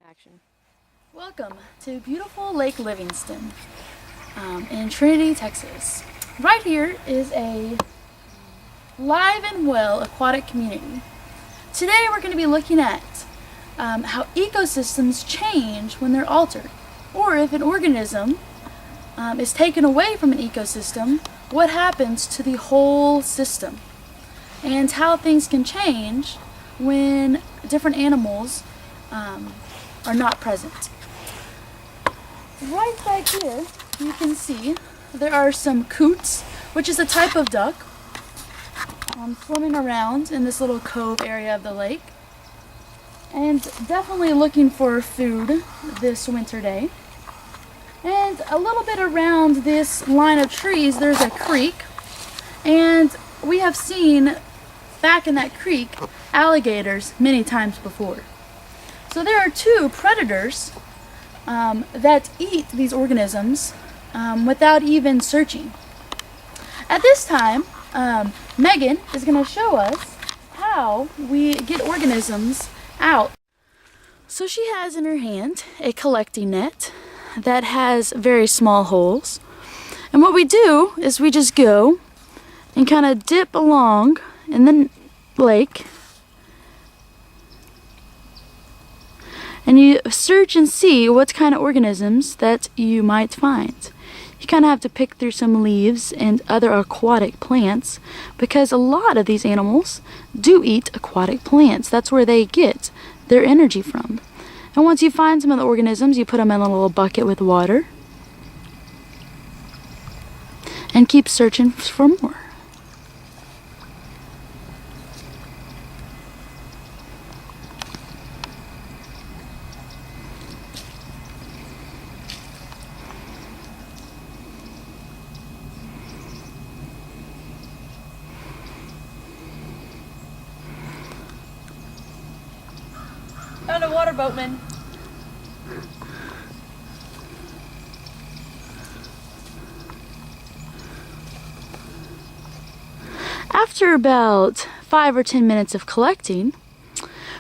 Action. Welcome to beautiful Lake Livingston in Trinity, Texas. Right here is a live and well aquatic community. Today we're going to be looking at how ecosystems change when they're altered, or if an organism is taken away from an ecosystem, what happens to the whole system, and how things can change when different animals are not present. Right back here you can see there are some coots, which is a type of duck, swimming around in this little cove area of the lake, and definitely looking for food this winter day. And a little bit around this line of trees there's a creek, and we have seen back in that creek alligators many times before. So there are two predators that eat these organisms without even searching. At this time, Megan is going to show us how we get organisms out. So she has in her hand a collecting net that has very small holes. And what we do is we just go and kind of dip along in the lake, and you search and see what kind of organisms that you might find. You kind of have to pick through some leaves and other aquatic plants, because a lot of these animals do eat aquatic plants. That's where they get their energy from. And once you find some of the organisms, you put them in a little bucket with water and keep searching for more. Found a water boatman. After about 5 or 10 minutes of collecting,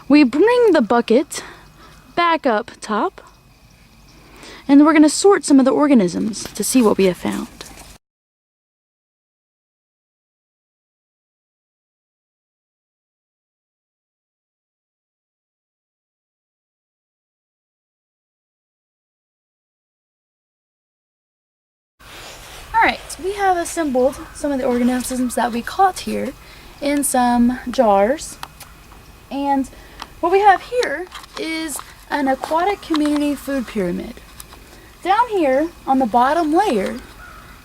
we bring the bucket back up top, and we're going to sort some of the organisms to see what we have found. Alright, we have assembled some of the organisms that we caught here in some jars. And what we have here is an aquatic community food pyramid. Down here on the bottom layer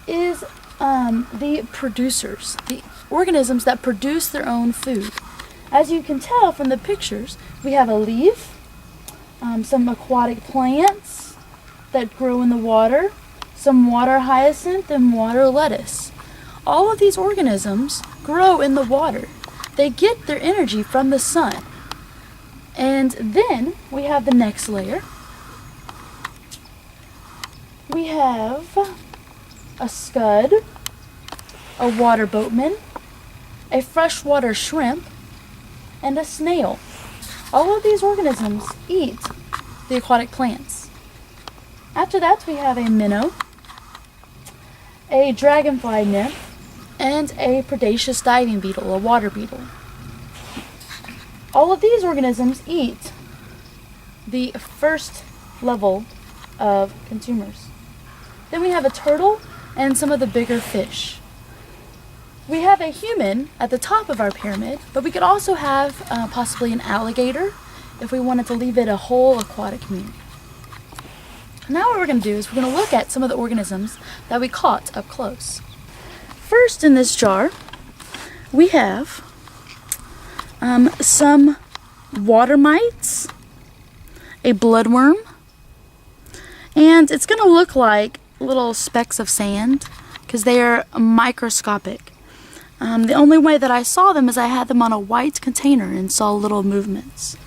is the producers, the organisms that produce their own food. As you can tell from the pictures, we have a leaf, some aquatic plants that grow in the water, some water hyacinth and water lettuce. All of these organisms grow in the water. They get their energy from the sun. And then we have the next layer. We have a scud, a water boatman, a freshwater shrimp, and a snail. All of these organisms eat the aquatic plants. After that, we have a minnow, a dragonfly nymph, and a predaceous diving beetle, a water beetle. All of these organisms eat the first level of consumers. Then we have a turtle and some of the bigger fish. We have a human at the top of our pyramid, but we could also have possibly an alligator if we wanted to leave it a whole aquatic community. Now what we're going to do is we're going to look at some of the organisms that we caught up close. First, in this jar, we have some water mites, a bloodworm, and it's going to look like little specks of sand because they are microscopic. The only way that I saw them is I had them on a white container and saw little movements.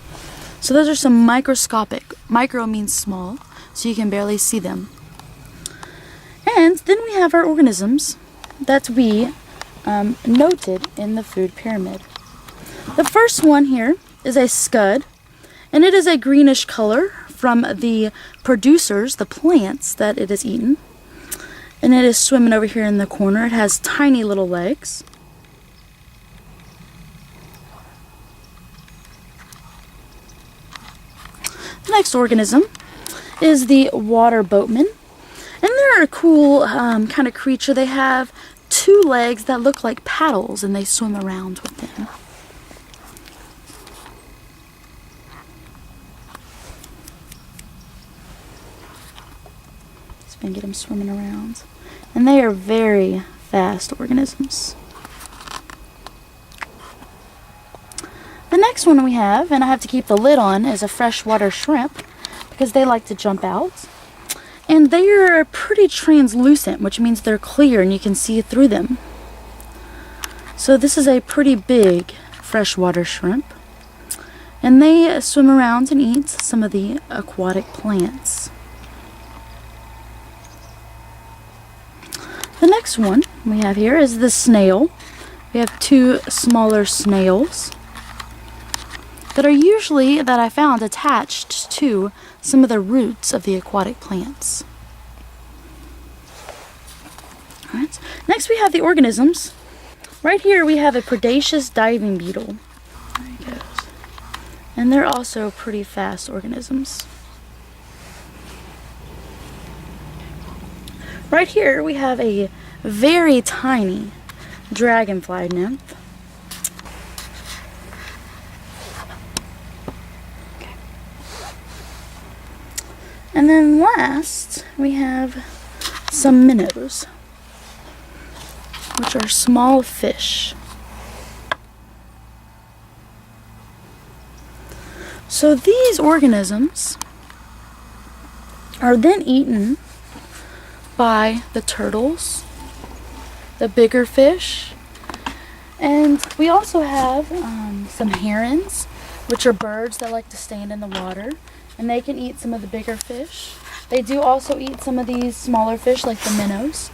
So those are some microscopic. Micro means small, so you can barely see them. And then we have our organisms that we noted in the food pyramid. The first one here is a scud, and it is a greenish color from the producers, the plants that it has eaten. And it is swimming over here in the corner. It has tiny little legs. The next organism is the water boatman. And they're a cool kind of creature. They have two legs that look like paddles, and they swim around with them. So we can get them swimming around. And they are very fast organisms. The next one we have, and I have to keep the lid on, is a freshwater shrimp because they like to jump out. And they are pretty translucent, which means they're clear and you can see through them. So this is a pretty big freshwater shrimp. And they swim around and eat some of the aquatic plants. The next one we have here is the snail. We have two smaller snails that are usually, that I found, attached to some of the roots of the aquatic plants. Alright, next we have the organisms. Right here we have a predaceous diving beetle. There he goes. And they're also pretty fast organisms. Right here we have a very tiny dragonfly nymph. And then last, we have some minnows, which are small fish. So these organisms are then eaten by the turtles, the bigger fish, and we also have some herons, which are birds that like to stand in the water. And they can eat some of the bigger fish. They do also eat some of these smaller fish like the minnows.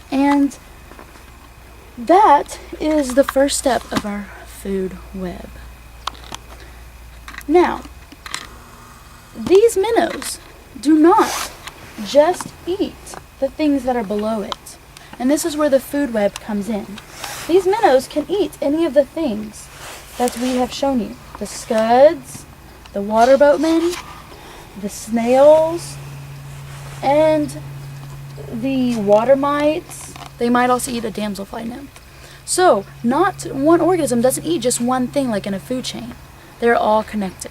And that is the first step of our food web. Now, these minnows do not just eat the things that are below it. And this is where the food web comes in. These minnows can eat any of the things that we have shown you. The scuds, the water boatmen, the snails, and the water mites. They might also eat a damselfly nymph. So, not one organism doesn't eat just one thing like in a food chain. They're all connected.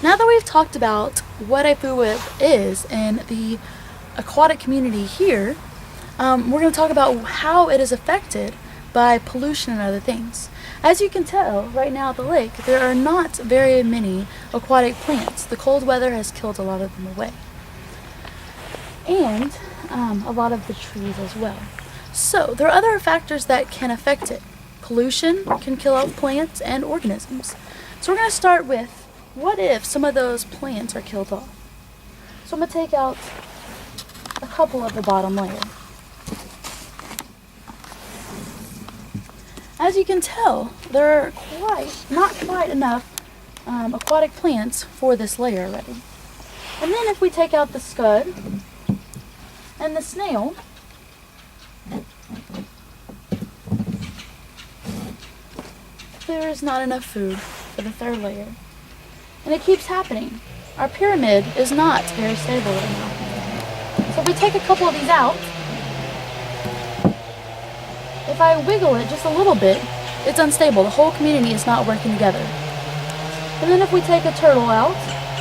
Now that we've talked about what a food web is and the aquatic community here, we're going to talk about how it is affected by pollution and other things. As you can tell, right now at the lake, there are not very many aquatic plants. The cold weather has killed a lot of them away. And a lot of the trees as well. So, there are other factors that can affect it. Pollution can kill off plants and organisms. So we're going to start with, what if some of those plants are killed off? So I'm going to take out a couple of the bottom layer. As you can tell, there are not quite enough aquatic plants for this layer already. And then if we take out the scud and the snail, there is not enough food for the third layer. And it keeps happening. Our pyramid is not very stable right now. So if we take a couple of these out, if I wiggle it just a little bit, it's unstable. The whole community is not working together. And then if we take a turtle out,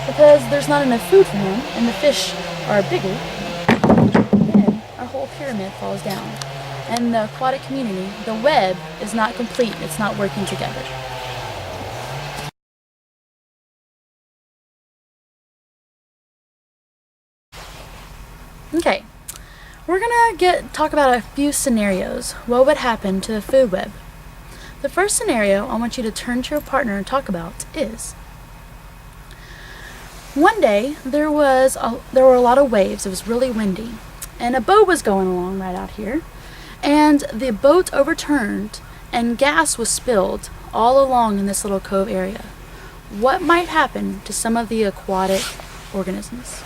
because there's not enough food for him, and the fish are bigger, then our whole pyramid falls down. And the aquatic community, the web, is not complete. It's not working together. Okay, we're gonna talk about a few scenarios. What would happen to the food web? The first scenario I want you to turn to your partner and talk about is, one day there were a lot of waves. It was really windy, and a boat was going along right out here, and the boat overturned and gas was spilled all along in this little cove area. What might happen to some of the aquatic organisms?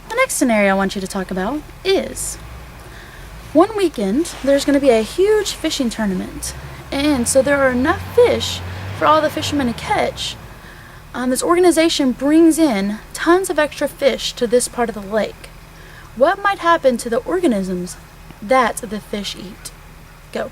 The next scenario I want you to talk about is one weekend there's going to be a huge fishing tournament, and so there are enough fish for all the fishermen to catch. This organization brings in tons of extra fish to this part of the lake. What might happen to the organisms that the fish eat? Go.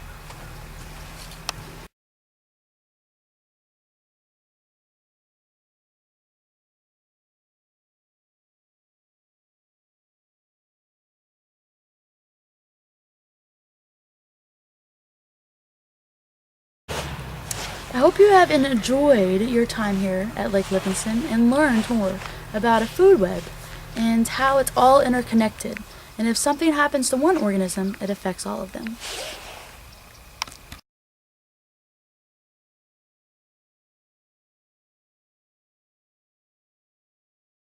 I hope you have enjoyed your time here at Lake Livingston and learned more about a food web and how it's all interconnected. And if something happens to one organism, it affects all of them.